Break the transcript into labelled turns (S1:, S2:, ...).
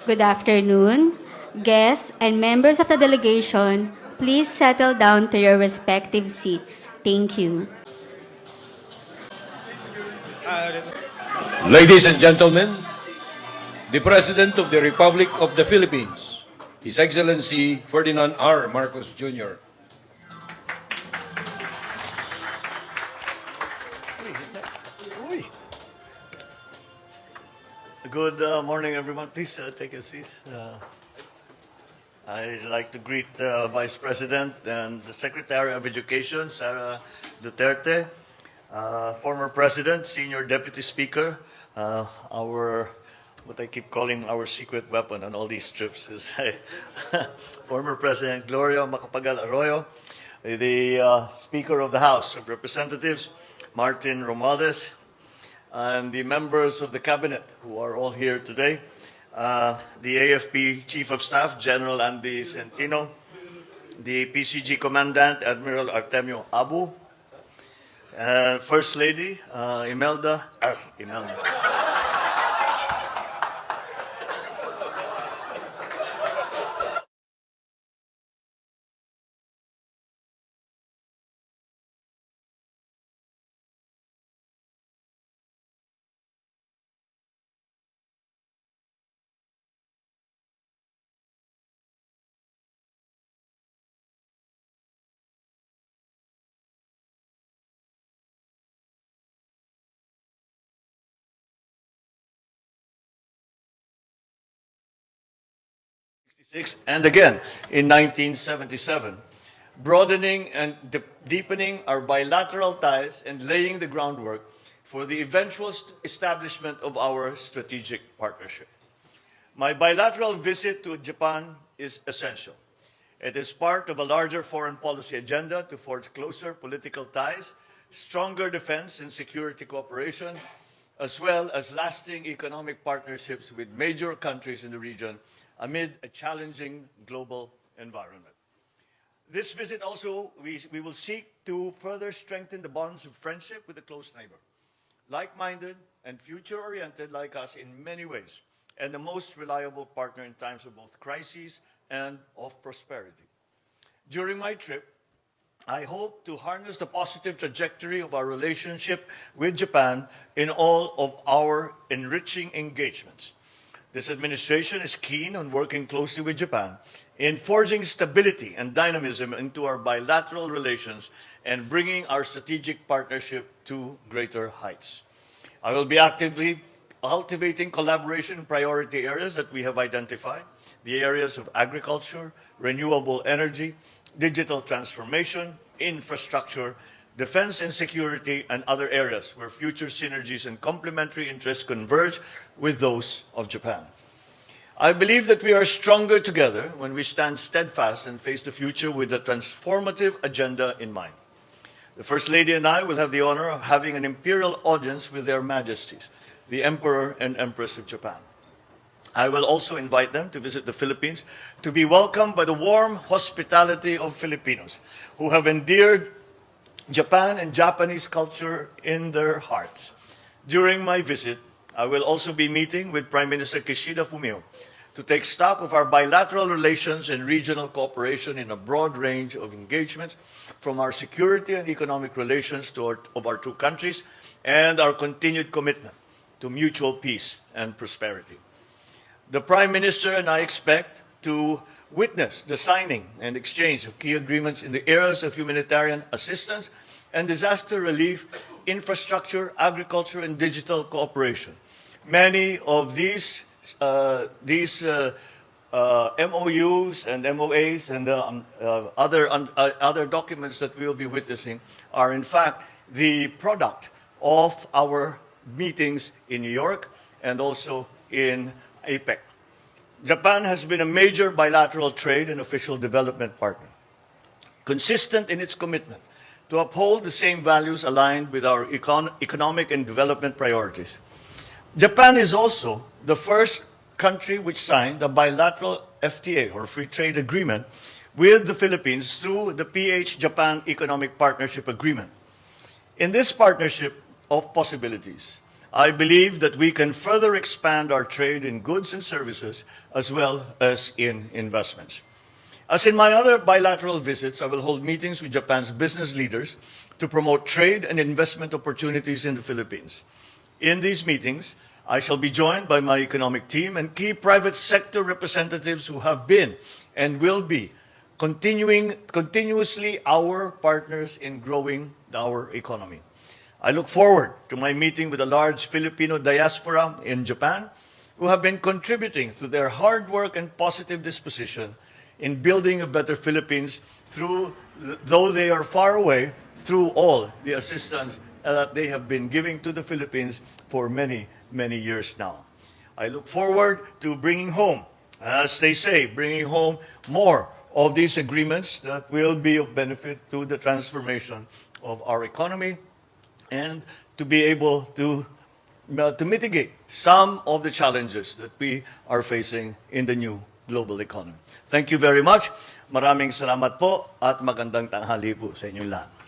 S1: Good afternoon. Guests and members of the delegation, please settle down to your respective seats. Thank you.
S2: Ladies and gentlemen, the President of the Republic of the Philippines, His Excellency Ferdinand R. Marcos Jr.
S3: Good morning, everyone. Please take a seat. I'd like to greet Vice President and the Secretary of Education, Sara Duterte, former President, Senior Deputy Speaker, what I keep calling our secret weapon on all these trips is former President Gloria Macapagal Arroyo, the Speaker of the House of Representatives, Martin Romualdez, and the members of the Cabinet who are all here today, the AFP Chief of Staff, General Andy Centino, the PCG Commandant, Admiral Artemio Abu, First Lady Imelda. And again in 1977, broadening and deepening our bilateral ties and laying the groundwork for the eventual establishment of our strategic partnership. My bilateral visit to Japan is essential. It is part of a larger foreign policy agenda to forge closer political ties, stronger defense and security cooperation, as well as lasting economic partnerships with major countries in the region amid a challenging global environment. This visit also, we will seek to further strengthen the bonds of friendship with a close neighbor, like-minded and future-oriented like us in many ways, and the most reliable partner in times of both crises and of prosperity. During my trip, I hope to harness the positive trajectory of our relationship with Japan in all of our enriching engagements. This administration is keen on working closely with Japan in forging stability and dynamism into our bilateral relations and bringing our strategic partnership to greater heights. I will be actively cultivating collaboration in priority areas that we have identified, the areas of agriculture, renewable energy, digital transformation, infrastructure, defense and security, and other areas where future synergies and complementary interests converge with those of Japan. I believe that we are stronger together when we stand steadfast and face the future with a transformative agenda in mind. The First Lady and I will have the honor of having an imperial audience with their Majesties, the Emperor and Empress of Japan. I will also invite them to visit the Philippines to be welcomed by the warm hospitality of Filipinos who have endeared Japan and Japanese culture in their hearts. During my visit, I will also be meeting with Prime Minister Kishida Fumio to take stock of our bilateral relations and regional cooperation in a broad range of engagements, from our security and economic relations of our two countries and our continued commitment to mutual peace and prosperity. The Prime Minister and I expect to witness the signing and exchange of key agreements in the areas of humanitarian assistance and disaster relief, infrastructure, agriculture, and digital cooperation. Many of these MOUs and MOAs and other documents that we will be witnessing are in fact the product of our meetings in New York and also in APEC. Japan has been a major bilateral trade and official development partner, consistent in its commitment to uphold the same values aligned with our economic and development priorities. Japan is also the first country which signed a bilateral FTA, or free trade agreement, with the Philippines through the PH-Japan Economic Partnership Agreement. In this partnership of possibilities, I believe that we can further expand our trade in goods and services as well as in investments. As in my other bilateral visits, I will hold meetings with Japan's business leaders to promote trade and investment opportunities in the Philippines. In these meetings, I shall be joined by my economic team and key private sector representatives who have been and will be continuously our partners in growing our economy. I look forward to my meeting with the large Filipino diaspora in Japan who have been contributing through their hard work and positive disposition in building a better Philippines though they are far away, through all the assistance that they have been giving to the Philippines for many, many years now. I look forward to bringing home, as they say, bringing home more of these agreements that will be of benefit to the transformation of our economy and to be able to mitigate some of the challenges that we are facing in the new global economy. Thank you very much. Maraming salamat po at magandang tanghali po sa inyong lahat.